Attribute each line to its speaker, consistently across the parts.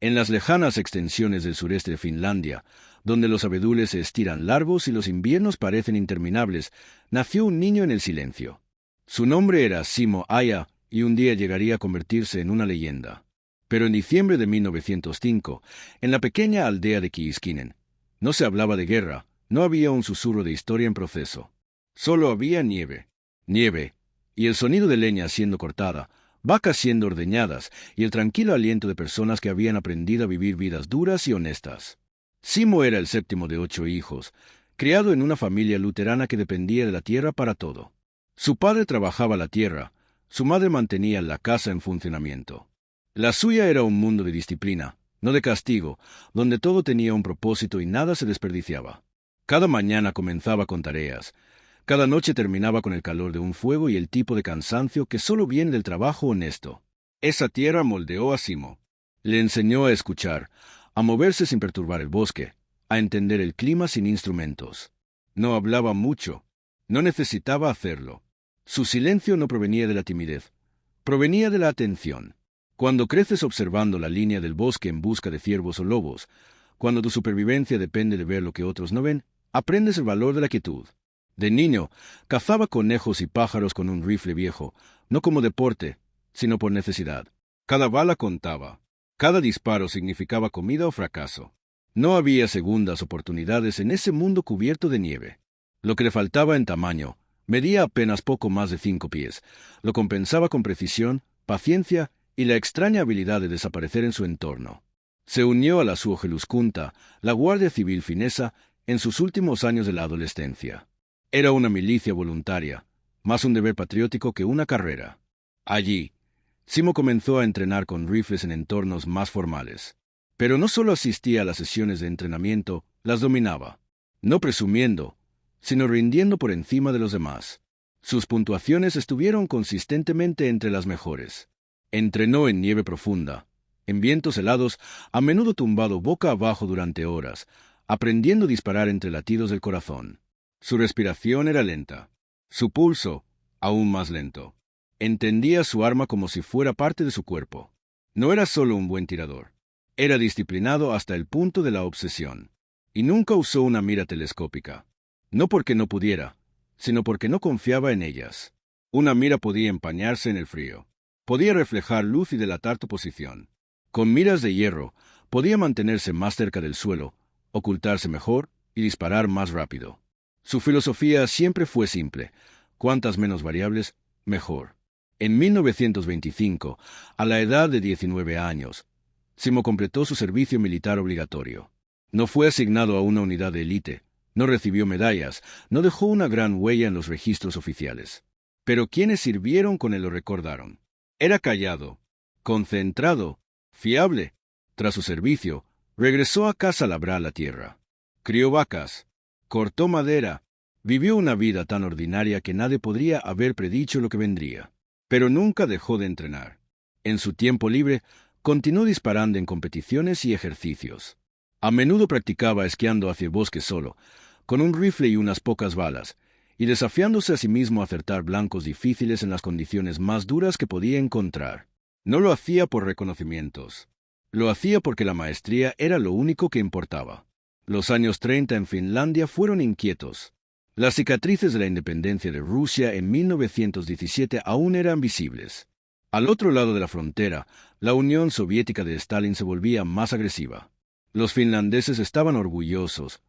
Speaker 1: En las lejanas extensiones del sureste de Finlandia, donde los abedules se estiran largos y los inviernos parecen interminables, nació un niño en el silencio. Su nombre era Simo Aya y un día llegaría a convertirse en una leyenda. Pero en diciembre de 1905, en la pequeña aldea de Kiiskinen, no se hablaba de guerra, no había un susurro de historia en proceso. Solo había nieve. Nieve, y el sonido de leña siendo cortada, vacas siendo ordeñadas, y el tranquilo aliento de personas que habían aprendido a vivir vidas duras y honestas. Simo era el séptimo de 8 hijos, criado en una familia luterana que dependía de la tierra para todo. Su padre trabajaba la tierra, su madre mantenía la casa en funcionamiento. La suya era un mundo de disciplina, no de castigo, donde todo tenía un propósito y nada se desperdiciaba. Cada mañana comenzaba con tareas, cada noche terminaba con el calor de un fuego y el tipo de cansancio que solo viene del trabajo honesto. Esa tierra moldeó a Simo. Le enseñó a escuchar, a moverse sin perturbar el bosque, a entender el clima sin instrumentos. No hablaba mucho, no necesitaba hacerlo. Su silencio no provenía de la timidez, provenía de la atención. Cuando creces observando la línea del bosque en busca de ciervos o lobos, cuando tu supervivencia depende de ver lo que otros no ven, aprendes el valor de la quietud. De niño, cazaba conejos y pájaros con un rifle viejo, no como deporte, sino por necesidad. Cada bala contaba. Cada disparo significaba comida o fracaso. No había segundas oportunidades en ese mundo cubierto de nieve. Lo que le faltaba en tamaño, medía apenas poco más de 5 pies, lo compensaba con precisión, paciencia y la extraña habilidad de desaparecer en su entorno. Se unió a la Suojeluskunta, la Guardia Civil finesa, en sus últimos años de la adolescencia. Era una milicia voluntaria, más un deber patriótico que una carrera. Allí, Simo comenzó a entrenar con rifles en entornos más formales. Pero no solo asistía a las sesiones de entrenamiento, las dominaba. No presumiendo, sino rindiendo por encima de los demás. Sus puntuaciones estuvieron consistentemente entre las mejores. Entrenó en nieve profunda, en vientos helados, a menudo tumbado boca abajo durante horas, aprendiendo a disparar entre latidos del corazón. Su respiración era lenta, su pulso aún más lento. Entendía su arma como si fuera parte de su cuerpo. No era solo un buen tirador, era disciplinado hasta el punto de la obsesión. Y nunca usó una mira telescópica. No porque no pudiera, sino porque no confiaba en ellas. Una mira podía empañarse en el frío. Podía reflejar luz y delatar tu posición. Con miras de hierro, podía mantenerse más cerca del suelo, ocultarse mejor y disparar más rápido. Su filosofía siempre fue simple: cuantas menos variables, mejor. En 1925, a la edad de 19 años, Simo completó su servicio militar obligatorio. No fue asignado a una unidad de élite, no recibió medallas, no dejó una gran huella en los registros oficiales. Pero quienes sirvieron con él lo recordaron. Era callado, concentrado, fiable. Tras su servicio, regresó a casa a labrar la tierra. Crió vacas, cortó madera, vivió una vida tan ordinaria que nadie podría haber predicho lo que vendría. Pero nunca dejó de entrenar. En su tiempo libre, continuó disparando en competiciones y ejercicios. A menudo practicaba esquiando hacia el bosque solo, con un rifle y unas pocas balas, y desafiándose a sí mismo a acertar blancos difíciles en las condiciones más duras que podía encontrar. No lo hacía por reconocimientos. Lo hacía porque la maestría era lo único que importaba. Los años 30 en Finlandia fueron inquietos. Las cicatrices de la independencia de Rusia en 1917 aún eran visibles. Al otro lado de la frontera, la Unión Soviética de Stalin se volvía más agresiva. Los finlandeses estaban orgullosos,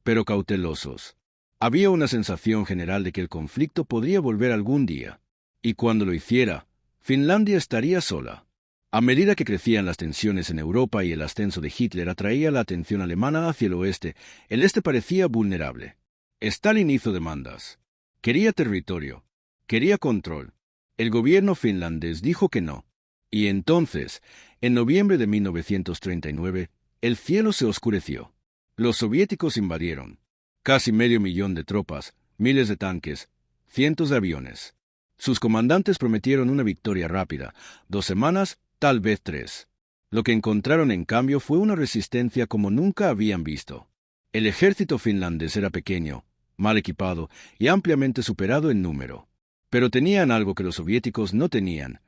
Speaker 1: pero cautelosos. Había una sensación general de que el conflicto podría volver algún día, y cuando lo hiciera, Finlandia estaría sola. A medida que crecían las tensiones en Europa y el ascenso de Hitler atraía la atención alemana hacia el este parecía vulnerable. Stalin hizo demandas. Quería territorio, quería control. El gobierno finlandés dijo que no. Y entonces, en noviembre de 1939, el cielo se oscureció. Los soviéticos invadieron. Casi 500.000 de tropas, miles de tanques, cientos de aviones. Sus comandantes prometieron una victoria rápida, 2 semanas, tal vez 3. Lo que encontraron en cambio fue una resistencia como nunca habían visto. El ejército finlandés era pequeño, mal equipado y ampliamente superado en número. Pero tenían algo que los soviéticos no tenían.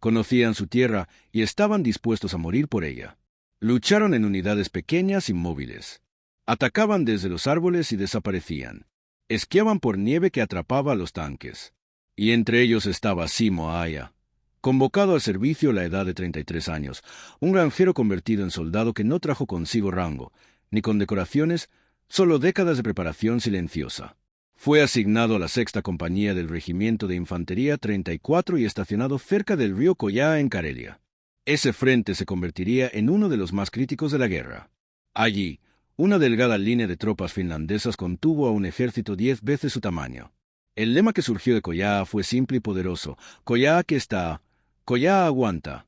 Speaker 1: Conocían su tierra y estaban dispuestos a morir por ella. Lucharon en unidades pequeñas y móviles. Atacaban desde los árboles y desaparecían. Esquiaban por nieve que atrapaba a los tanques. Y entre ellos estaba Simo Aya, convocado al servicio a la edad de 33 años, un granjero convertido en soldado que no trajo consigo rango, ni condecoraciones, solo décadas de preparación silenciosa. Fue asignado a la sexta compañía del Regimiento de Infantería 34 y estacionado cerca del río Koyaa en Karelia. Ese frente se convertiría en uno de los más críticos de la guerra. Allí, una delgada línea de tropas finlandesas contuvo a un ejército 10 veces su tamaño. El lema que surgió de Koyaa fue simple y poderoso: Koyaa que está, Koyaa aguanta.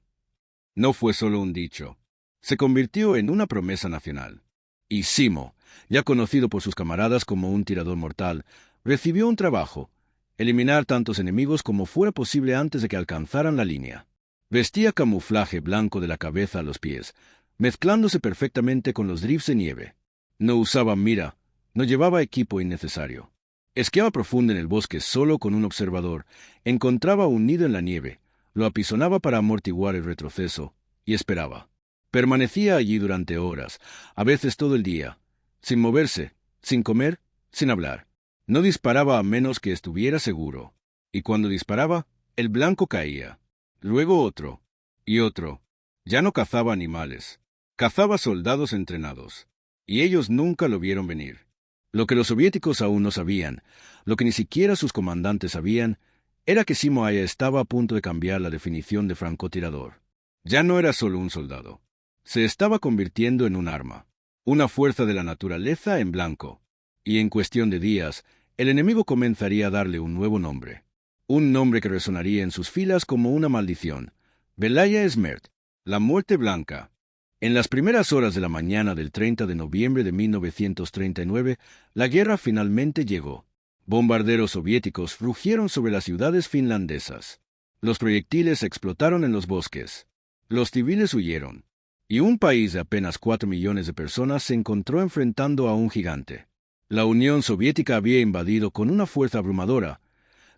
Speaker 1: No fue solo un dicho. Se convirtió en una promesa nacional. Y Simo, ya conocido por sus camaradas como un tirador mortal, recibió un trabajo: eliminar tantos enemigos como fuera posible antes de que alcanzaran la línea. Vestía camuflaje blanco de la cabeza a los pies, mezclándose perfectamente con los drifts de nieve. No usaba mira, no llevaba equipo innecesario. Esquiaba profundo en el bosque solo con un observador, encontraba un nido en la nieve, lo apisonaba para amortiguar el retroceso, y esperaba. Permanecía allí durante horas, a veces todo el día, sin moverse, sin comer, sin hablar. No disparaba a menos que estuviera seguro. Y cuando disparaba, el blanco caía. Luego otro. Y otro. Ya no cazaba animales. Cazaba soldados entrenados. Y ellos nunca lo vieron venir. Lo que los soviéticos aún no sabían, lo que ni siquiera sus comandantes sabían, era que Simo Aya estaba a punto de cambiar la definición de francotirador. Ya no era solo un soldado. Se estaba convirtiendo en un arma. Una fuerza de la naturaleza en blanco. Y en cuestión de días, el enemigo comenzaría a darle un nuevo nombre. Un nombre que resonaría en sus filas como una maldición: Belaya Smert, la muerte blanca. En las primeras horas de la mañana del 30 de noviembre de 1939, la guerra finalmente llegó. Bombarderos soviéticos rugieron sobre las ciudades finlandesas. Los proyectiles explotaron en los bosques. Los civiles huyeron. Y un país de apenas 4 millones de personas se encontró enfrentando a un gigante. La Unión Soviética había invadido con una fuerza abrumadora,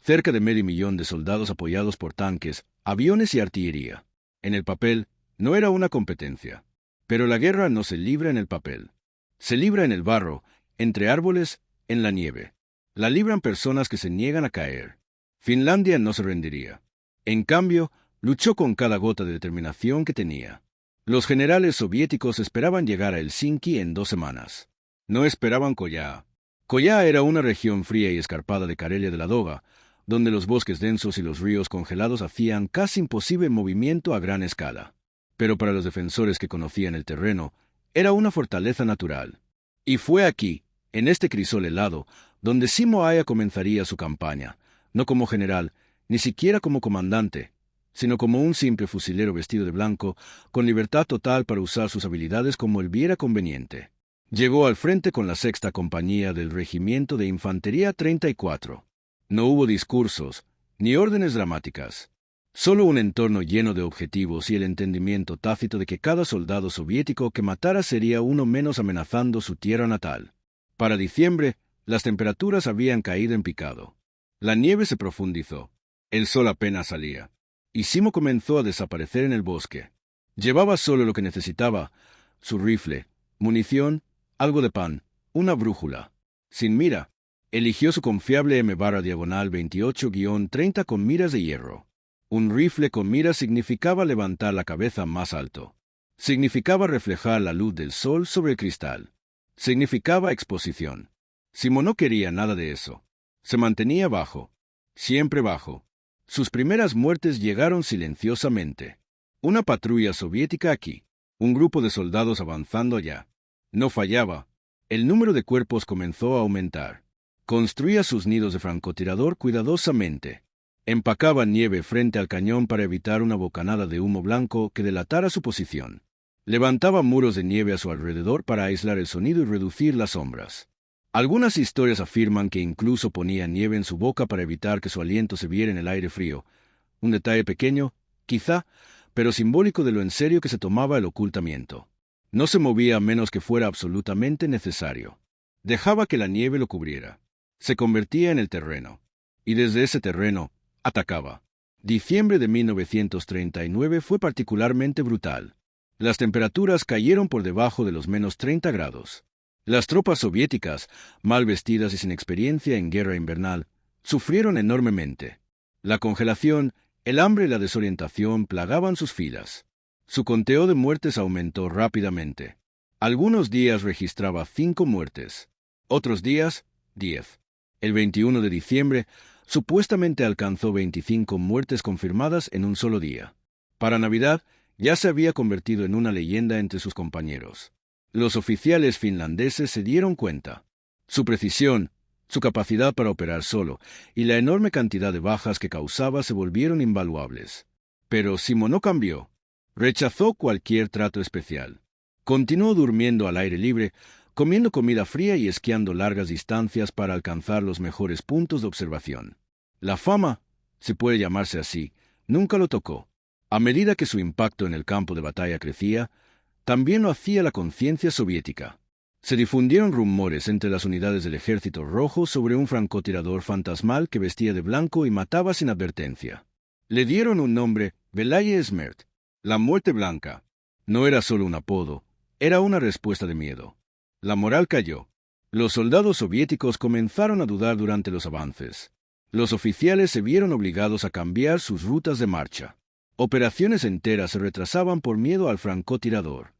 Speaker 1: cerca de 500,000 de soldados apoyados por tanques, aviones y artillería. En el papel, no era una competencia. Pero la guerra no se libra en el papel. Se libra en el barro, entre árboles, en la nieve. La libran personas que se niegan a caer. Finlandia no se rendiría. En cambio, luchó con cada gota de determinación que tenía. Los generales soviéticos esperaban llegar a Helsinki en 2 semanas. No esperaban Koyaa. Koyaa era una región fría y escarpada de Karelia de la Doga, donde los bosques densos y los ríos congelados hacían casi imposible el movimiento a gran escala. Pero para los defensores que conocían el terreno, era una fortaleza natural. Y fue aquí, en este crisol helado, donde Simo Aya comenzaría su campaña, no como general, ni siquiera como comandante, sino como un simple fusilero vestido de blanco, con libertad total para usar sus habilidades como él viera conveniente. Llegó al frente con la sexta compañía del Regimiento de Infantería 34. No hubo discursos, ni órdenes dramáticas. Solo un entorno lleno de objetivos y el entendimiento tácito de que cada soldado soviético que matara sería uno menos amenazando su tierra natal. Para diciembre, las temperaturas habían caído en picado. La nieve se profundizó. El sol apenas salía. Y Simo comenzó a desaparecer en el bosque. Llevaba solo lo que necesitaba: su rifle, munición, algo de pan, una brújula. Sin mira, eligió su confiable M/28-30 con miras de hierro. Un rifle con mira significaba levantar la cabeza más alto. Significaba reflejar la luz del sol sobre el cristal. Significaba exposición. Simo no quería nada de eso. Se mantenía bajo. Siempre bajo. Sus primeras muertes llegaron silenciosamente. Una patrulla soviética aquí. Un grupo de soldados avanzando allá. No fallaba. El número de cuerpos comenzó a aumentar. Construía sus nidos de francotirador cuidadosamente. Empacaba nieve frente al cañón para evitar una bocanada de humo blanco que delatara su posición. Levantaba muros de nieve a su alrededor para aislar el sonido y reducir las sombras. Algunas historias afirman que incluso ponía nieve en su boca para evitar que su aliento se viera en el aire frío. Un detalle pequeño, quizá, pero simbólico de lo en serio que se tomaba el ocultamiento. No se movía a menos que fuera absolutamente necesario. Dejaba que la nieve lo cubriera. Se convertía en el terreno. Y desde ese terreno, atacaba. Diciembre de 1939 fue particularmente brutal. Las temperaturas cayeron por debajo de los -30 grados. Las tropas soviéticas, mal vestidas y sin experiencia en guerra invernal, sufrieron enormemente. La congelación, el hambre y la desorientación plagaban sus filas. Su conteo de muertes aumentó rápidamente. Algunos días registraba 5 muertes. Otros días, 10. El 21 de diciembre, supuestamente alcanzó 25 muertes confirmadas en un solo día. Para Navidad, ya se había convertido en una leyenda entre sus compañeros. Los oficiales finlandeses se dieron cuenta. Su precisión, su capacidad para operar solo y la enorme cantidad de bajas que causaba se volvieron invaluables. Pero Simo no cambió. Rechazó cualquier trato especial. Continuó durmiendo al aire libre, comiendo comida fría y esquiando largas distancias para alcanzar los mejores puntos de observación. La fama, si puede llamarse así, nunca lo tocó. A medida que su impacto en el campo de batalla crecía, también lo hacía la conciencia soviética. Se difundieron rumores entre las unidades del Ejército Rojo sobre un francotirador fantasmal que vestía de blanco y mataba sin advertencia. Le dieron un nombre, Velaye Smert, la muerte blanca. No era solo un apodo, era una respuesta de miedo. La moral cayó. Los soldados soviéticos comenzaron a dudar durante los avances. Los oficiales se vieron obligados a cambiar sus rutas de marcha. Operaciones enteras se retrasaban por miedo al francotirador.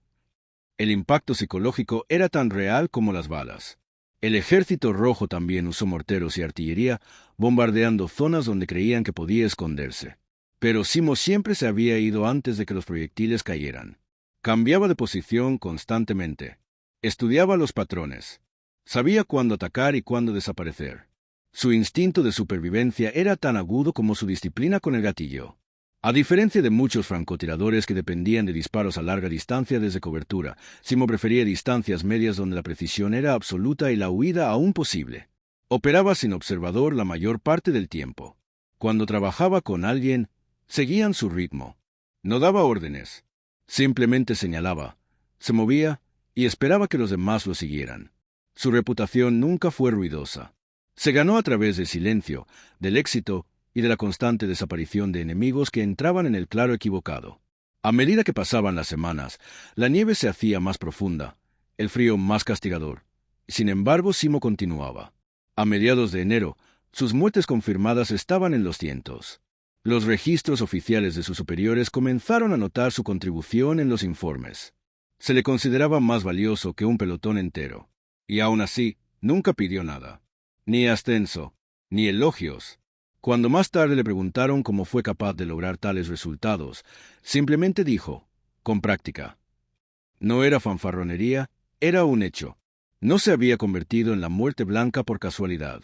Speaker 1: El impacto psicológico era tan real como las balas. El Ejército Rojo también usó morteros y artillería, bombardeando zonas donde creían que podía esconderse. Pero Simo siempre se había ido antes de que los proyectiles cayeran. Cambiaba de posición constantemente. Estudiaba los patrones. Sabía cuándo atacar y cuándo desaparecer. Su instinto de supervivencia era tan agudo como su disciplina con el gatillo. A diferencia de muchos francotiradores que dependían de disparos a larga distancia desde cobertura, Simo prefería distancias medias donde la precisión era absoluta y la huida aún posible. Operaba sin observador la mayor parte del tiempo. Cuando trabajaba con alguien, seguían su ritmo. No daba órdenes. Simplemente señalaba, se movía y esperaba que los demás lo siguieran. Su reputación nunca fue ruidosa. Se ganó a través del silencio, del éxito y de la constante desaparición de enemigos que entraban en el claro equivocado. A medida que pasaban las semanas, la nieve se hacía más profunda, el frío más castigador. Sin embargo, Simo continuaba. A mediados de enero, sus muertes confirmadas estaban en los cientos. Los registros oficiales de sus superiores comenzaron a notar su contribución en los informes. Se le consideraba más valioso que un pelotón entero. Y aún así, nunca pidió nada. Ni ascenso, ni elogios. Cuando más tarde le preguntaron cómo fue capaz de lograr tales resultados, simplemente dijo, con práctica. No era fanfarronería, era un hecho. No se había convertido en la muerte blanca por casualidad.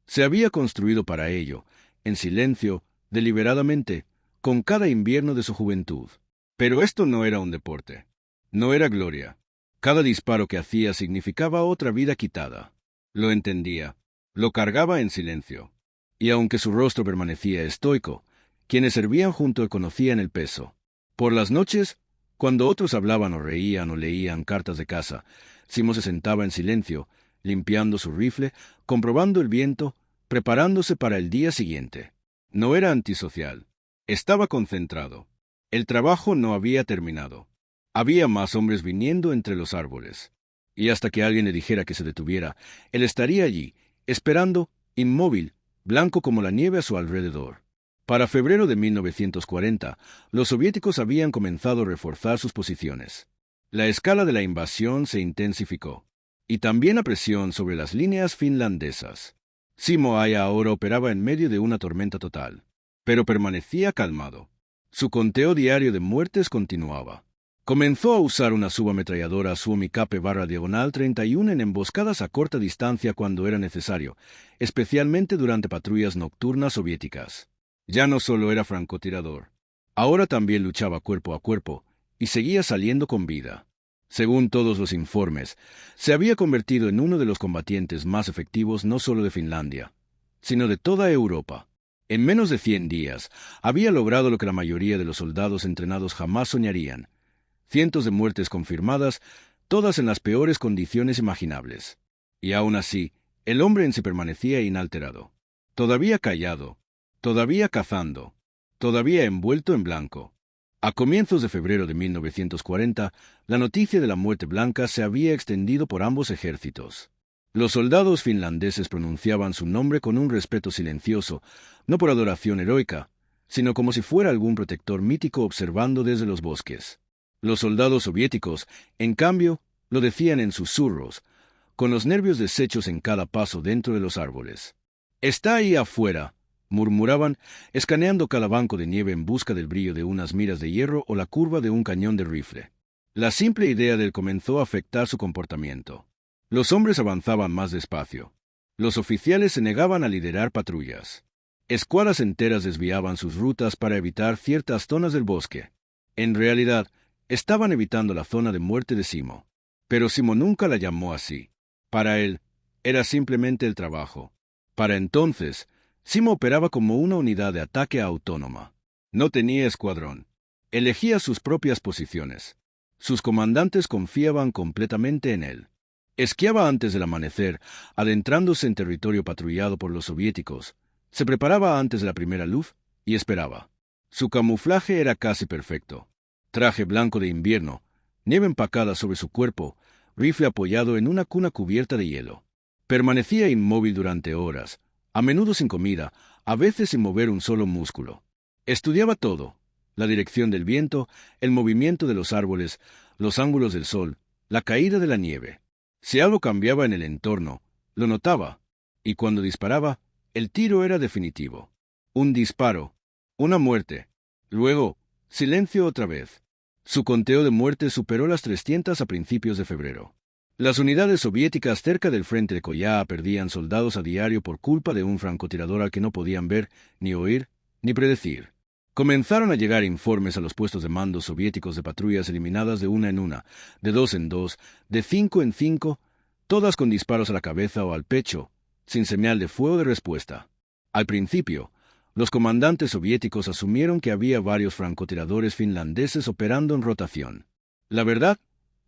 Speaker 1: Se había construido para ello, en silencio, deliberadamente, con cada invierno de su juventud. Pero esto no era un deporte. No era gloria. Cada disparo que hacía significaba otra vida quitada. Lo entendía. Lo cargaba en silencio. Y aunque su rostro permanecía estoico, quienes servían junto le conocían el peso. Por las noches, cuando otros hablaban o reían o leían cartas de casa, Simo se sentaba en silencio, limpiando su rifle, comprobando el viento, preparándose para el día siguiente. No era antisocial. Estaba concentrado. El trabajo no había terminado. Había más hombres viniendo entre los árboles. Y hasta que alguien le dijera que se detuviera, él estaría allí, esperando, inmóvil, blanco como la nieve a su alrededor. Para febrero de 1940, los soviéticos habían comenzado a reforzar sus posiciones. La escala de la invasión se intensificó, y también la presión sobre las líneas finlandesas. Simo Aja ahora operaba en medio de una tormenta total, pero permanecía calmado. Su conteo diario de muertes continuaba. Comenzó a usar una subametralladora Suomi-Cape/Diagonal 31 en emboscadas a corta distancia cuando era necesario, especialmente durante patrullas nocturnas soviéticas. Ya no solo era francotirador. Ahora también luchaba cuerpo a cuerpo, y seguía saliendo con vida. Según todos los informes, se había convertido en uno de los combatientes más efectivos no solo de Finlandia, sino de toda Europa. En menos de 100 días, había logrado lo que la mayoría de los soldados entrenados jamás soñarían: cientos de muertes confirmadas, todas en las peores condiciones imaginables. Y aún así, el hombre en sí permanecía inalterado. Todavía callado, todavía cazando, todavía envuelto en blanco. A comienzos de febrero de 1940, la noticia de la muerte blanca se había extendido por ambos ejércitos. Los soldados finlandeses pronunciaban su nombre con un respeto silencioso, no por adoración heroica, sino como si fuera algún protector mítico observando desde los bosques. Los soldados soviéticos, en cambio, lo decían en susurros, con los nervios deshechos en cada paso dentro de los árboles. «Está ahí afuera», murmuraban, escaneando cada banco de nieve en busca del brillo de unas miras de hierro o la curva de un cañón de rifle. La simple idea de él comenzó a afectar su comportamiento. Los hombres avanzaban más despacio. Los oficiales se negaban a liderar patrullas. Escuadras enteras desviaban sus rutas para evitar ciertas zonas del bosque. En realidad, estaban evitando la zona de muerte de Simo. Pero Simo nunca la llamó así. Para él, era simplemente el trabajo. Para entonces, Simo operaba como una unidad de ataque autónoma. No tenía escuadrón. Elegía sus propias posiciones. Sus comandantes confiaban completamente en él. Esquiaba antes del amanecer, adentrándose en territorio patrullado por los soviéticos. Se preparaba antes de la primera luz y esperaba. Su camuflaje era casi perfecto. Traje blanco de invierno, nieve empacada sobre su cuerpo, rifle apoyado en una cuna cubierta de hielo. Permanecía inmóvil durante horas, a menudo sin comida, a veces sin mover un solo músculo. Estudiaba todo: la dirección del viento, el movimiento de los árboles, los ángulos del sol, la caída de la nieve. Si algo cambiaba en el entorno, lo notaba, y cuando disparaba, el tiro era definitivo. Un disparo, una muerte. Luego, silencio otra vez. Su conteo de muertes superó las 300 a principios de febrero. Las unidades soviéticas cerca del frente de Koyá perdían soldados a diario por culpa de un francotirador al que no podían ver, ni oír, ni predecir. Comenzaron a llegar informes a los puestos de mando soviéticos de patrullas eliminadas de una en una, de dos en dos, de 5 en 5, todas con disparos a la cabeza o al pecho, sin señal de fuego de respuesta. Al principio, los comandantes soviéticos asumieron que había varios francotiradores finlandeses operando en rotación. La verdad,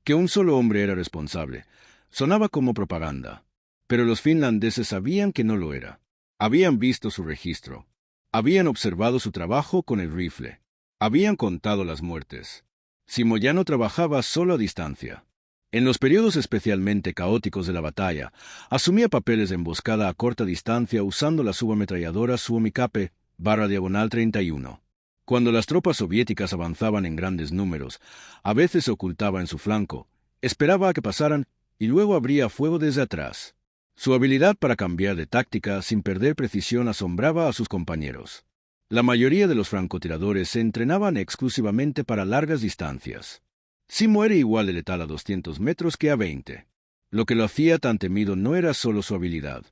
Speaker 1: que un solo hombre era responsable, sonaba como propaganda. Pero los finlandeses sabían que no lo era. Habían visto su registro. Habían observado su trabajo con el rifle. Habían contado las muertes. Simo ya no trabajaba solo a distancia. En los periodos especialmente caóticos de la batalla, asumía papeles de emboscada a corta distancia usando la subametralladora Suomi-Cape /31. Cuando las tropas soviéticas avanzaban en grandes números, a veces se ocultaba en su flanco, esperaba a que pasaran y luego abría fuego desde atrás. Su habilidad para cambiar de táctica sin perder precisión asombraba a sus compañeros. La mayoría de los francotiradores se entrenaban exclusivamente para largas distancias. Simo era igual de letal a 200 metros que a 20. Lo que lo hacía tan temido no era solo su habilidad.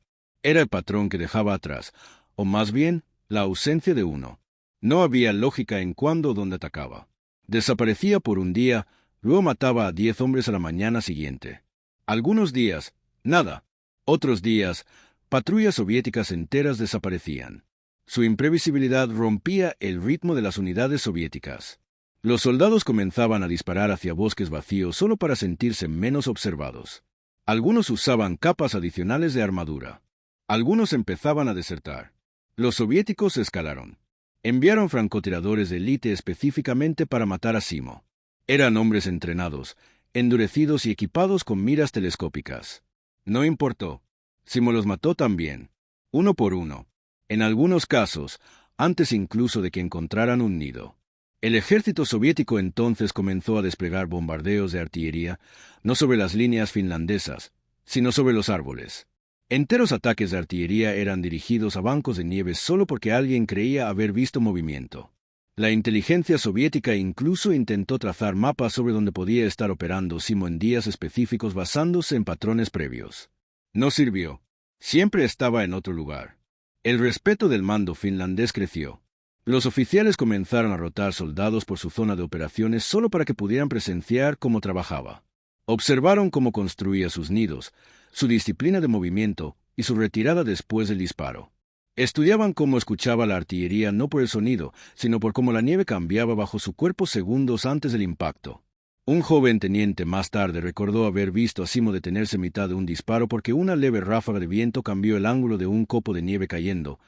Speaker 1: Era el patrón que dejaba atrás, o más bien, la ausencia de uno. No había lógica en cuándo o dónde atacaba. Desaparecía por un día, luego mataba a 10 hombres a la mañana siguiente. Algunos días, nada. Otros días, patrullas soviéticas enteras desaparecían. Su imprevisibilidad rompía el ritmo de las unidades soviéticas. Los soldados comenzaban a disparar hacia bosques vacíos solo para sentirse menos observados. Algunos usaban capas adicionales de armadura. Algunos empezaban a desertar. Los soviéticos escalaron. Enviaron francotiradores de élite específicamente para matar a Simo. Eran hombres entrenados, endurecidos y equipados con miras telescópicas. No importó. Simo los mató también, uno por uno. En algunos casos, antes incluso de que encontraran un nido. El ejército soviético entonces comenzó a desplegar bombardeos de artillería, no sobre las líneas finlandesas, sino sobre los árboles. Enteros ataques de artillería eran dirigidos a bancos de nieve solo porque alguien creía haber visto movimiento. La inteligencia soviética incluso intentó trazar mapas sobre donde podía estar operando Simo en días específicos basándose en patrones previos. No sirvió. Siempre estaba en otro lugar. El respeto del mando finlandés creció. Los oficiales comenzaron a rotar soldados por su zona de operaciones solo para que pudieran presenciar cómo trabajaba. Observaron cómo construía sus nidos, su disciplina de movimiento y su retirada después del disparo. Estudiaban cómo escuchaba la artillería no por el sonido, sino por cómo la nieve cambiaba bajo su cuerpo segundos antes del impacto. Un joven teniente más tarde recordó haber visto a Simo detenerse en mitad de un disparo porque una leve ráfaga de viento cambió el ángulo de un copo de nieve cayendo,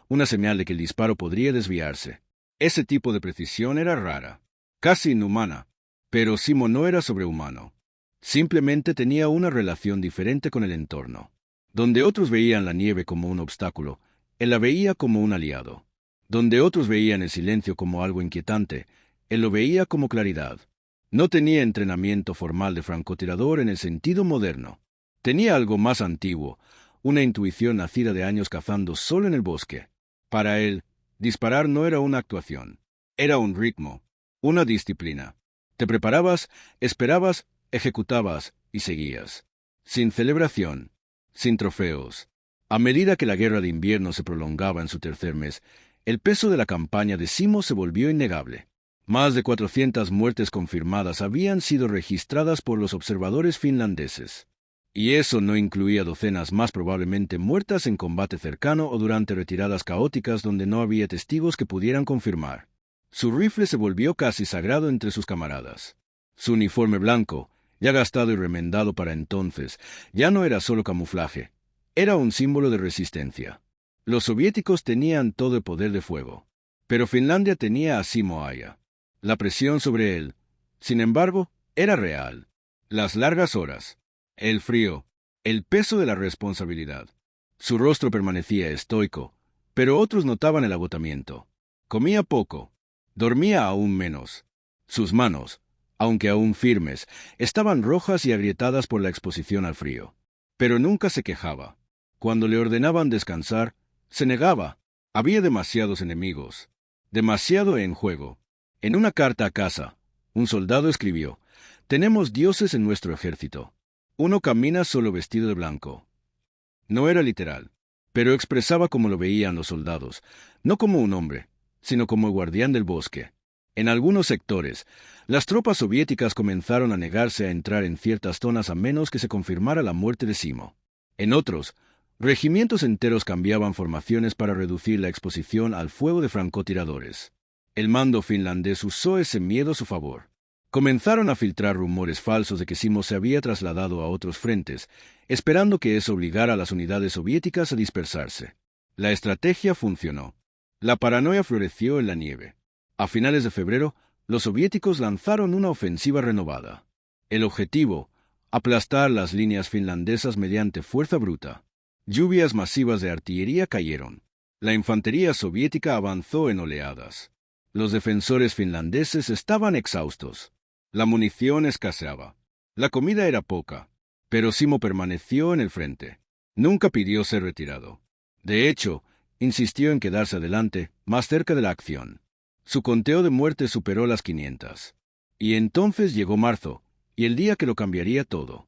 Speaker 1: una señal de que el disparo podría desviarse. Ese tipo de precisión era rara. casi inhumana. Pero Simo no era sobrehumano. Simplemente tenía una relación diferente con el entorno. Donde otros veían la nieve como un obstáculo, él la veía como un aliado. Donde otros veían el silencio como algo inquietante, él lo veía como claridad. No tenía entrenamiento formal de francotirador en el sentido moderno. Tenía algo más antiguo, una intuición nacida de años cazando solo en el bosque. Para él, disparar no era una actuación. Era un ritmo, una disciplina. Te preparabas, esperabas, ejecutabas y seguías. Sin celebración, sin trofeos. A medida que la guerra de invierno se prolongaba en su tercer mes, el peso de la campaña de Simo se volvió innegable. Más de 400 muertes confirmadas habían sido registradas por los observadores finlandeses. Y eso no incluía docenas más probablemente muertas en combate cercano o durante retiradas caóticas donde no había testigos que pudieran confirmar. Su rifle se volvió casi sagrado entre sus camaradas. Su uniforme blanco, ya gastado y remendado para entonces, ya no era solo camuflaje. Era un símbolo de resistencia. Los soviéticos tenían todo el poder de fuego. Pero Finlandia tenía a Simo Aija. La presión sobre él, sin embargo, era real. Las largas horas, el frío, el peso de la responsabilidad. Su rostro permanecía estoico, pero otros notaban el agotamiento. Comía poco, dormía aún menos. Sus manos, aunque aún firmes, estaban rojas y agrietadas por la exposición al frío. Pero nunca se quejaba. Cuando le ordenaban descansar, se negaba. Había demasiados enemigos, demasiado en juego. En una carta a casa, un soldado escribió: «Tenemos dioses en nuestro ejército. Uno camina solo vestido de blanco». No era literal, pero expresaba cómo lo veían los soldados, no como un hombre, sino como el guardián del bosque. En algunos sectores, las tropas soviéticas comenzaron a negarse a entrar en ciertas zonas a menos que se confirmara la muerte de Simo. En otros, regimientos enteros cambiaban formaciones para reducir la exposición al fuego de francotiradores. El mando finlandés usó ese miedo a su favor. Comenzaron a filtrar rumores falsos de que Simo se había trasladado a otros frentes, esperando que eso obligara a las unidades soviéticas a dispersarse. La estrategia funcionó. La paranoia floreció en la nieve. A finales de febrero, los soviéticos lanzaron una ofensiva renovada. El objetivo: aplastar las líneas finlandesas mediante fuerza bruta. Lluvias masivas de artillería cayeron. La infantería soviética avanzó en oleadas. Los defensores finlandeses estaban exhaustos. La munición escaseaba. La comida era poca. Pero Simo permaneció en el frente. Nunca pidió ser retirado. De hecho, insistió en quedarse adelante, más cerca de la acción. Su conteo de muertes superó las 500. Y entonces llegó marzo, y el día que lo cambiaría todo.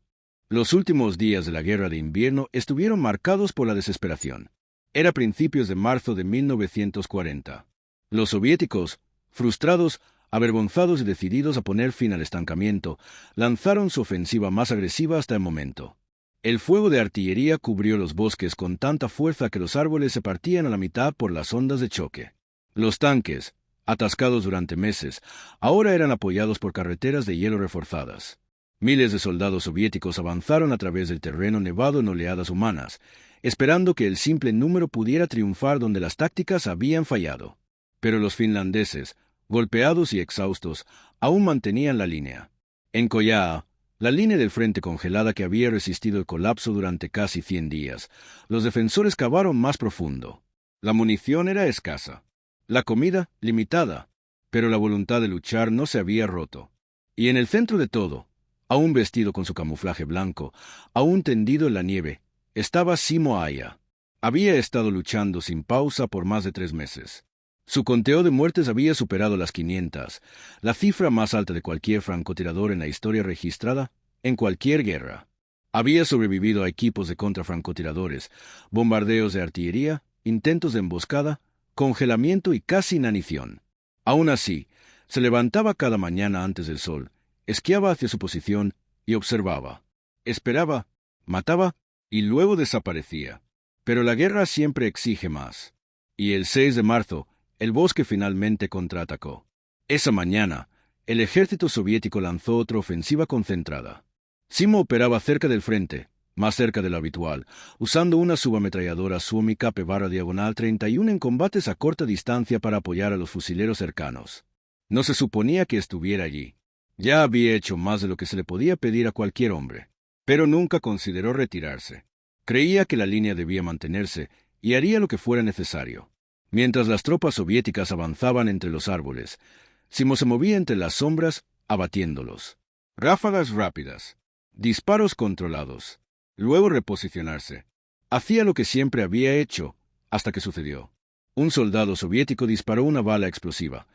Speaker 1: Los últimos días de la guerra de invierno estuvieron marcados por la desesperación. Era principios de marzo de 1940. Los soviéticos, frustrados, avergonzados y decididos a poner fin al estancamiento, lanzaron su ofensiva más agresiva hasta el momento. El fuego de artillería cubrió los bosques con tanta fuerza que los árboles se partían a la mitad por las ondas de choque. Los tanques, atascados durante meses, ahora eran apoyados por carreteras de hielo reforzadas. Miles de soldados soviéticos avanzaron a través del terreno nevado en oleadas humanas, esperando que el simple número pudiera triunfar donde las tácticas habían fallado. Pero los finlandeses, golpeados y exhaustos, aún mantenían la línea. En Koyaa, la línea del frente congelada que había resistido el colapso durante casi 100 días, los defensores cavaron más profundo. La munición era escasa, la comida limitada, pero la voluntad de luchar no se había roto. Y en el centro de todo, aún vestido con su camuflaje blanco, aún tendido en la nieve, estaba Simo Aija. Había estado luchando sin pausa por más de 3 meses. Su conteo de muertes había superado las 500, la cifra más alta de cualquier francotirador en la historia registrada en cualquier guerra. Había sobrevivido a equipos de contrafrancotiradores, bombardeos de artillería, intentos de emboscada, congelamiento y casi inanición. Aún así, se levantaba cada mañana antes del sol, esquiaba hacia su posición y observaba. Esperaba, mataba y luego desaparecía. Pero la guerra siempre exige más. Y el 6 de marzo, el bosque finalmente contraatacó. Esa mañana, el ejército soviético lanzó otra ofensiva concentrada. Simo operaba cerca del frente, más cerca de lo habitual, usando una subametralladora Suomi Cape /diagonal 31 en combates a corta distancia para apoyar a los fusileros cercanos. No se suponía que estuviera allí. Ya había hecho más de lo que se le podía pedir a cualquier hombre, pero nunca consideró retirarse. Creía que la línea debía mantenerse y haría lo que fuera necesario. Mientras las tropas soviéticas avanzaban entre los árboles, Simo se movía entre las sombras, abatiéndolos. Ráfagas rápidas, disparos controlados, luego reposicionarse. Hacía lo que siempre había hecho, hasta que sucedió. Un soldado soviético disparó una bala explosiva,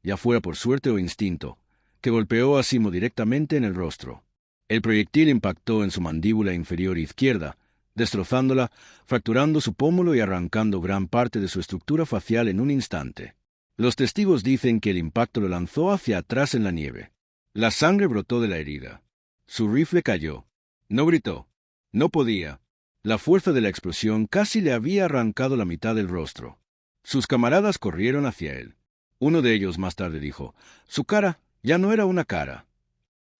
Speaker 1: ya fuera por suerte o instinto, que golpeó a Simo directamente en el rostro. El proyectil impactó en su mandíbula inferior izquierda, destrozándola, fracturando su pómulo y arrancando gran parte de su estructura facial en un instante. Los testigos dicen que el impacto lo lanzó hacia atrás en la nieve. La sangre brotó de la herida. Su rifle cayó. No gritó. No podía. La fuerza de la explosión casi le había arrancado la mitad del rostro. Sus camaradas corrieron hacia él. Uno de ellos más tarde dijo, su cara ya no era una cara.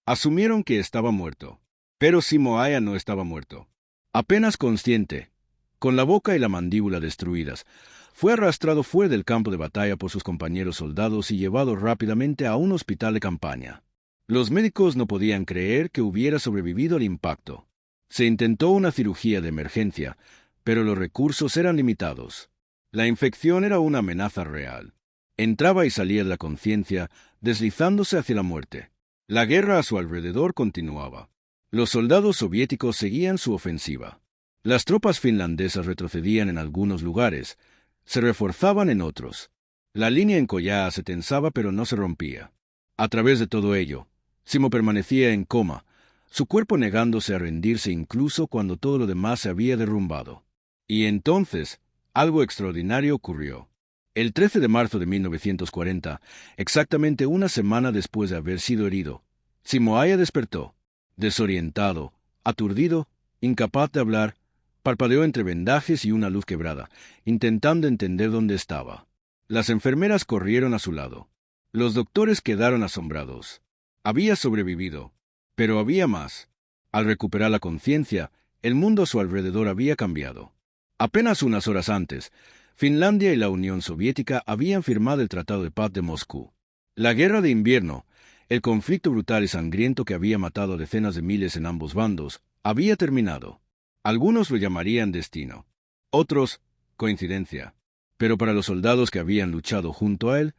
Speaker 1: Asumieron que estaba muerto. Pero Simo Haya no estaba muerto. Apenas consciente, con la boca y la mandíbula destruidas, fue arrastrado fuera del campo de batalla por sus compañeros soldados y llevado rápidamente a un hospital de campaña. Los médicos no podían creer que hubiera sobrevivido al impacto. Se intentó una cirugía de emergencia, pero los recursos eran limitados. La infección era una amenaza real. Entraba y salía de la conciencia, deslizándose hacia la muerte. La guerra a su alrededor continuaba. Los soldados soviéticos seguían su ofensiva. Las tropas finlandesas retrocedían en algunos lugares, se reforzaban en otros. La línea en Koyá se tensaba pero no se rompía. A través de todo ello, Simo permanecía en coma, su cuerpo negándose a rendirse incluso cuando todo lo demás se había derrumbado. Y entonces, algo extraordinario ocurrió. El 13 de marzo de 1940, exactamente una semana después de haber sido herido, Simo Haya despertó. Desorientado, aturdido, incapaz de hablar, parpadeó entre vendajes y una luz quebrada, intentando entender dónde estaba. Las enfermeras corrieron a su lado. Los doctores quedaron asombrados. Había sobrevivido, pero había más. Al recuperar la conciencia, el mundo a su alrededor había cambiado. Apenas unas horas antes, Finlandia y la Unión Soviética habían firmado el Tratado de Paz de Moscú. La guerra de invierno, el conflicto brutal y sangriento que había matado a decenas de miles en ambos bandos, había terminado. Algunos lo llamarían destino, otros, coincidencia. Pero para los soldados que habían luchado junto a él,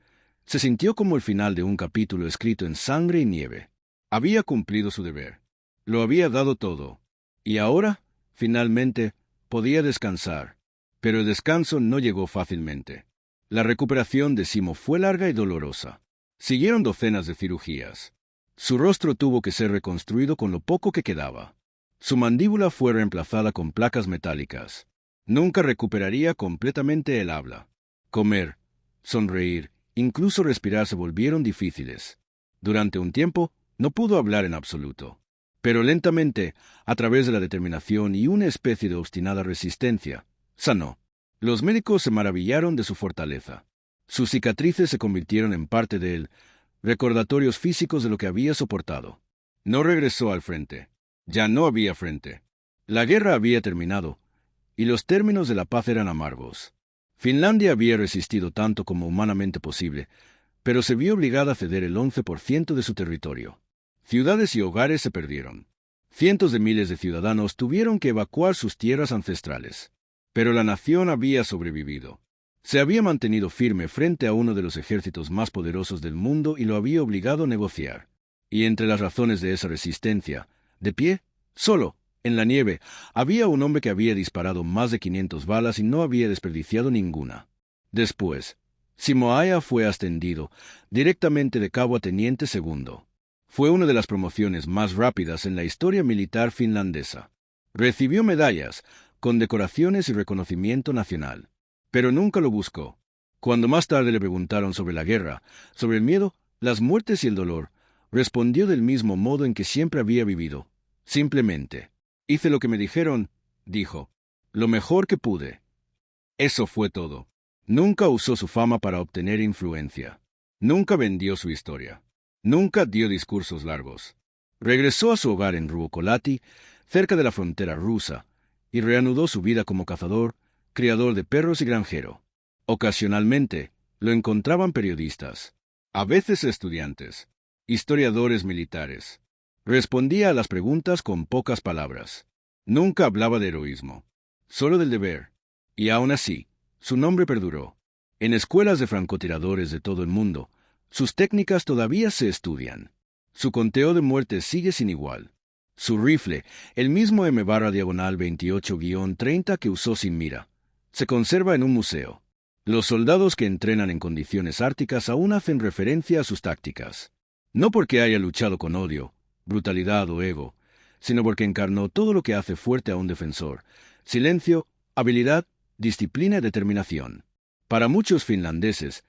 Speaker 1: se sintió como el final de un capítulo escrito en sangre y nieve. Había cumplido su deber. Lo había dado todo. Y ahora, finalmente, podía descansar. Pero el descanso no llegó fácilmente. La recuperación de Simo fue larga y dolorosa. Siguieron docenas de cirugías. Su rostro tuvo que ser reconstruido con lo poco que quedaba. Su mandíbula fue reemplazada con placas metálicas. Nunca recuperaría completamente el habla. Comer, sonreír, incluso respirar se volvieron difíciles. Durante un tiempo, no pudo hablar en absoluto. Pero lentamente, a través de la determinación y una especie de obstinada resistencia, sanó. Los médicos se maravillaron de su fortaleza. Sus cicatrices se convirtieron en parte de él, recordatorios físicos de lo que había soportado. No regresó al frente. Ya no había frente. La guerra había terminado, y los términos de la paz eran amargos. Finlandia había resistido tanto como humanamente posible, pero se vio obligada a ceder el 11% de su territorio. Ciudades y hogares se perdieron. Cientos de miles de ciudadanos tuvieron que evacuar sus tierras ancestrales. Pero la nación había sobrevivido. Se había mantenido firme frente a uno de los ejércitos más poderosos del mundo y lo había obligado a negociar. Y entre las razones de esa resistencia, de pie, solo, en la nieve, había un hombre que había disparado más de 500 balas y no había desperdiciado ninguna. Después, Simo Haya fue ascendido directamente de cabo a teniente segundo. Fue una de las promociones más rápidas en la historia militar finlandesa. Recibió medallas, condecoraciones y reconocimiento nacional. Pero nunca lo buscó. Cuando más tarde le preguntaron sobre la guerra, sobre el miedo, las muertes y el dolor, respondió del mismo modo en que siempre había vivido. Simplemente, hice lo que me dijeron, dijo, lo mejor que pude. Eso fue todo. Nunca usó su fama para obtener influencia. Nunca vendió su historia. Nunca dio discursos largos. Regresó a su hogar en Ruokolati, cerca de la frontera rusa, y reanudó su vida como cazador, criador de perros y granjero. Ocasionalmente, lo encontraban periodistas. A veces estudiantes, historiadores militares. Respondía a las preguntas con pocas palabras. Nunca hablaba de heroísmo, solo del deber. Y aún así, su nombre perduró. En escuelas de francotiradores de todo el mundo, sus técnicas todavía se estudian. Su conteo de muertes sigue sin igual. Su rifle, el mismo M/28-30 que usó sin mira, se conserva en un museo. Los soldados que entrenan en condiciones árticas aún hacen referencia a sus tácticas. No porque haya luchado con odio, brutalidad o ego, sino porque encarnó todo lo que hace fuerte a un defensor: silencio, habilidad, disciplina y determinación. Para muchos finlandeses,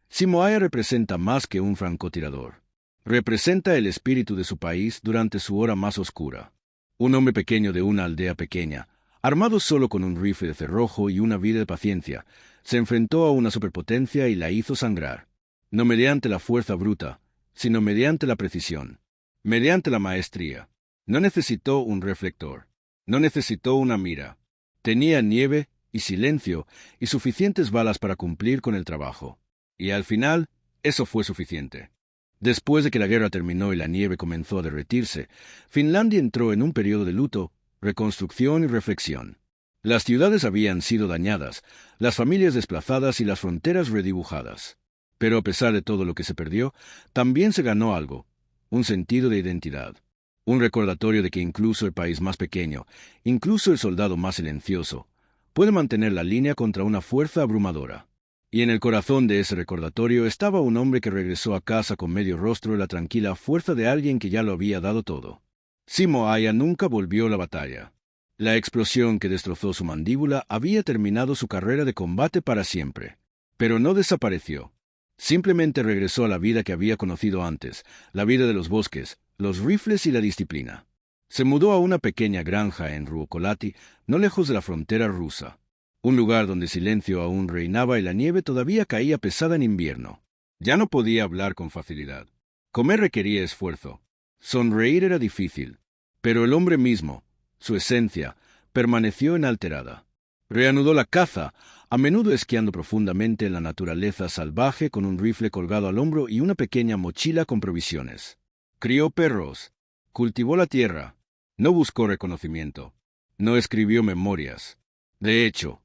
Speaker 1: Simo Häyhä representa más que un francotirador. Representa el espíritu de su país durante su hora más oscura. Un hombre pequeño de una aldea pequeña, armado solo con un rifle de cerrojo y una vida de paciencia, se enfrentó a una superpotencia y la hizo sangrar. No mediante la fuerza bruta, sino mediante la precisión, mediante la maestría. No necesitó un reflector, no necesitó una mira. Tenía nieve y silencio y suficientes balas para cumplir con el trabajo. Y al final, eso fue suficiente. Después de que la guerra terminó y la nieve comenzó a derretirse, Finlandia entró en un periodo de luto, reconstrucción y reflexión. Las ciudades habían sido dañadas, las familias desplazadas y las fronteras redibujadas. Pero a pesar de todo lo que se perdió, también se ganó algo: un sentido de identidad. Un recordatorio de que incluso el país más pequeño, incluso el soldado más silencioso, puede mantener la línea contra una fuerza abrumadora. Y en el corazón de ese recordatorio estaba un hombre que regresó a casa con medio rostro y la tranquila fuerza de alguien que ya lo había dado todo. Simo Häyhä nunca volvió a la batalla. La explosión que destrozó su mandíbula había terminado su carrera de combate para siempre. Pero no desapareció. Simplemente regresó a la vida que había conocido antes, la vida de los bosques, los rifles y la disciplina. Se mudó a una pequeña granja en Ruokolahti, no lejos de la frontera rusa. Un lugar donde silencio aún reinaba y la nieve todavía caía pesada en invierno. Ya no podía hablar con facilidad. Comer requería esfuerzo. Sonreír era difícil. Pero el hombre mismo, su esencia, permaneció inalterada. Reanudó la caza, a menudo esquiando profundamente en la naturaleza salvaje con un rifle colgado al hombro y una pequeña mochila con provisiones. Crió perros. Cultivó la tierra. No buscó reconocimiento. No escribió memorias. De hecho,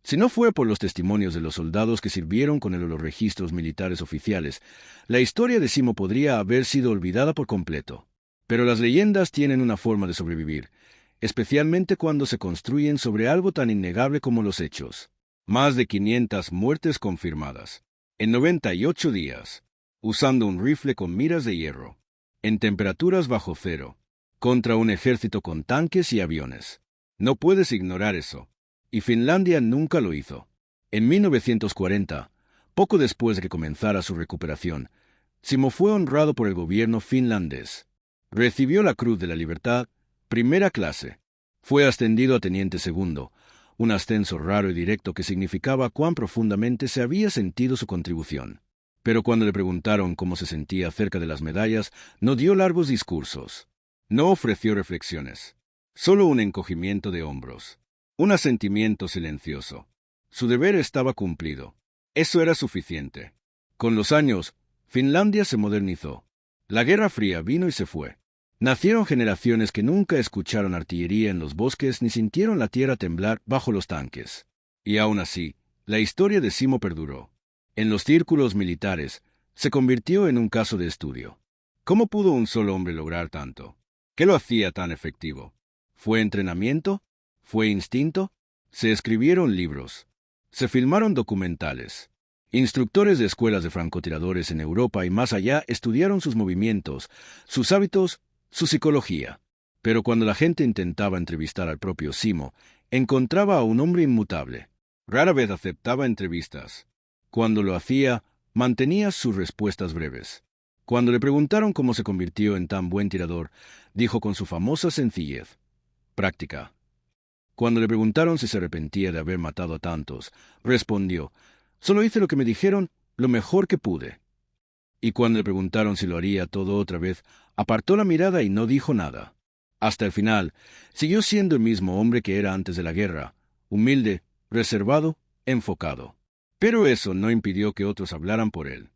Speaker 1: si no fue por los testimonios de los soldados que sirvieron con él en los registros militares oficiales, la historia de Simo podría haber sido olvidada por completo. Pero las leyendas tienen una forma de sobrevivir, especialmente cuando se construyen sobre algo tan innegable como los hechos. Más de 500 muertes confirmadas, en 98 días, usando un rifle con miras de hierro, en temperaturas bajo cero, contra un ejército con tanques y aviones. No puedes ignorar eso. Y Finlandia nunca lo hizo. En 1940, poco después de que comenzara su recuperación, Simo fue honrado por el gobierno finlandés. Recibió la Cruz de la Libertad, primera clase. Fue ascendido a teniente segundo, un ascenso raro y directo que significaba cuán profundamente se había sentido su contribución. Pero cuando le preguntaron cómo se sentía acerca de las medallas, no dio largos discursos. No ofreció reflexiones. Solo un encogimiento de hombros. Un asentimiento silencioso. Su deber estaba cumplido. Eso era suficiente. Con los años, Finlandia se modernizó. La Guerra Fría vino y se fue. Nacieron generaciones que nunca escucharon artillería en los bosques ni sintieron la tierra temblar bajo los tanques. Y aún así, la historia de Simo perduró. En los círculos militares, se convirtió en un caso de estudio. ¿Cómo pudo un solo hombre lograr tanto? ¿Qué lo hacía tan efectivo? ¿Fue entrenamiento? ¿Fue instinto? Se escribieron libros. Se filmaron documentales. Instructores de escuelas de francotiradores en Europa y más allá estudiaron sus movimientos, sus hábitos, su psicología. Pero cuando la gente intentaba entrevistar al propio Simo, encontraba a un hombre inmutable. Rara vez aceptaba entrevistas. Cuando lo hacía, mantenía sus respuestas breves. Cuando le preguntaron cómo se convirtió en tan buen tirador, dijo con su famosa sencillez: práctica. Cuando le preguntaron si se arrepentía de haber matado a tantos, respondió: solo hice lo que me dijeron, lo mejor que pude. Y cuando le preguntaron si lo haría todo otra vez, apartó la mirada y no dijo nada. Hasta el final, siguió siendo el mismo hombre que era antes de la guerra, humilde, reservado, enfocado. Pero eso no impidió que otros hablaran por él.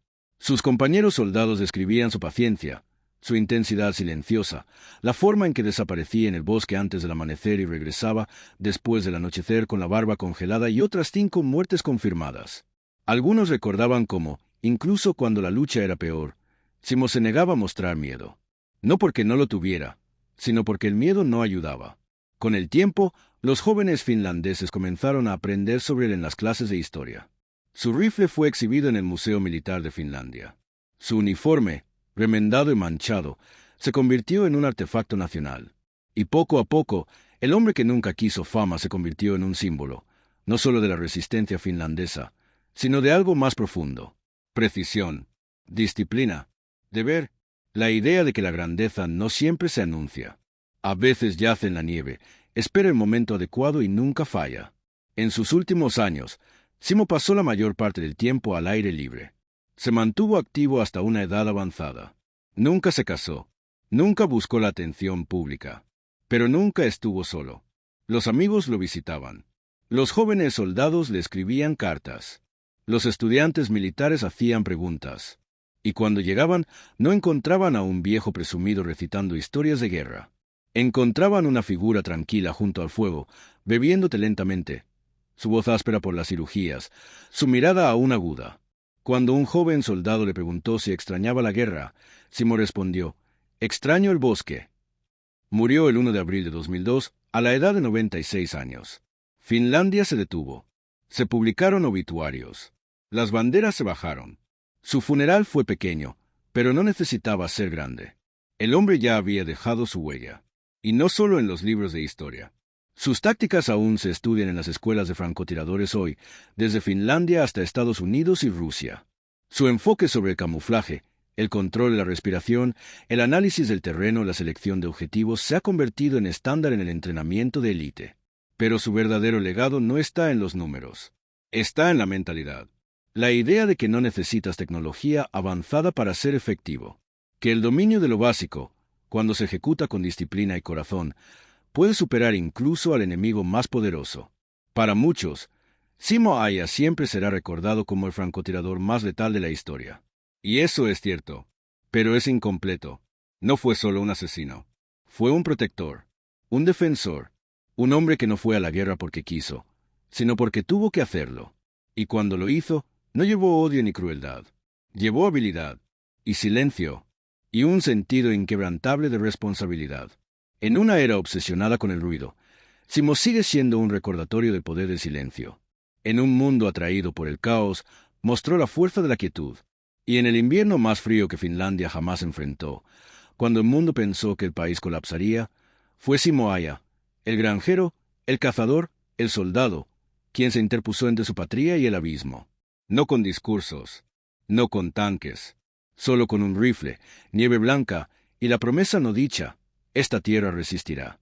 Speaker 1: Sus compañeros soldados describían su paciencia, su intensidad silenciosa, la forma en que desaparecía en el bosque antes del amanecer y regresaba después del anochecer con la barba congelada y otras 5 muertes confirmadas. Algunos recordaban cómo, incluso cuando la lucha era peor, Simo se negaba a mostrar miedo. No porque no lo tuviera, sino porque el miedo no ayudaba. Con el tiempo, los jóvenes finlandeses comenzaron a aprender sobre él en las clases de historia. Su rifle fue exhibido en el Museo Militar de Finlandia. Su uniforme, remendado y manchado, se convirtió en un artefacto nacional. Y poco a poco, el hombre que nunca quiso fama se convirtió en un símbolo, no solo de la resistencia finlandesa, sino de algo más profundo. Precisión, disciplina, deber, la idea de que la grandeza no siempre se anuncia. A veces yace en la nieve, espera el momento adecuado y nunca falla. En sus últimos años, Simo pasó la mayor parte del tiempo al aire libre. Se mantuvo activo hasta una edad avanzada. Nunca se casó. Nunca buscó la atención pública. Pero nunca estuvo solo. Los amigos lo visitaban. Los jóvenes soldados le escribían cartas. Los estudiantes militares hacían preguntas. Y cuando llegaban, no encontraban a un viejo presumido recitando historias de guerra. Encontraban una figura tranquila junto al fuego, bebiéndote lentamente, su voz áspera por las cirugías, su mirada aún aguda. Cuando un joven soldado le preguntó si extrañaba la guerra, Simo respondió: «Extraño el bosque». Murió el 1 de abril de 2002, a la edad de 96 años. Finlandia se detuvo. Se publicaron obituarios. Las banderas se bajaron. Su funeral fue pequeño, pero no necesitaba ser grande. El hombre ya había dejado su huella. Y no solo en los libros de historia. Sus tácticas aún se estudian en las escuelas de francotiradores hoy, desde Finlandia hasta Estados Unidos y Rusia. Su enfoque sobre el camuflaje, el control de la respiración, el análisis del terreno y la selección de objetivos se ha convertido en estándar en el entrenamiento de élite. Pero su verdadero legado no está en los números. Está en la mentalidad. La idea de que no necesitas tecnología avanzada para ser efectivo. Que el dominio de lo básico, cuando se ejecuta con disciplina y corazón, puede superar incluso al enemigo más poderoso. Para muchos, Simo Aya siempre será recordado como el francotirador más letal de la historia. Y eso es cierto, pero es incompleto. No fue solo un asesino. Fue un protector, un defensor, un hombre que no fue a la guerra porque quiso, sino porque tuvo que hacerlo. Y cuando lo hizo, no llevó odio ni crueldad. Llevó habilidad, y silencio, y un sentido inquebrantable de responsabilidad. En una era obsesionada con el ruido, Simo sigue siendo un recordatorio del poder del silencio. En un mundo atraído por el caos, mostró la fuerza de la quietud. Y en el invierno más frío que Finlandia jamás enfrentó, cuando el mundo pensó que el país colapsaría, fue Simo Aya, el granjero, el cazador, el soldado, quien se interpuso entre su patria y el abismo. No con discursos, no con tanques, solo con un rifle, nieve blanca y la promesa no dicha: esta tierra resistirá.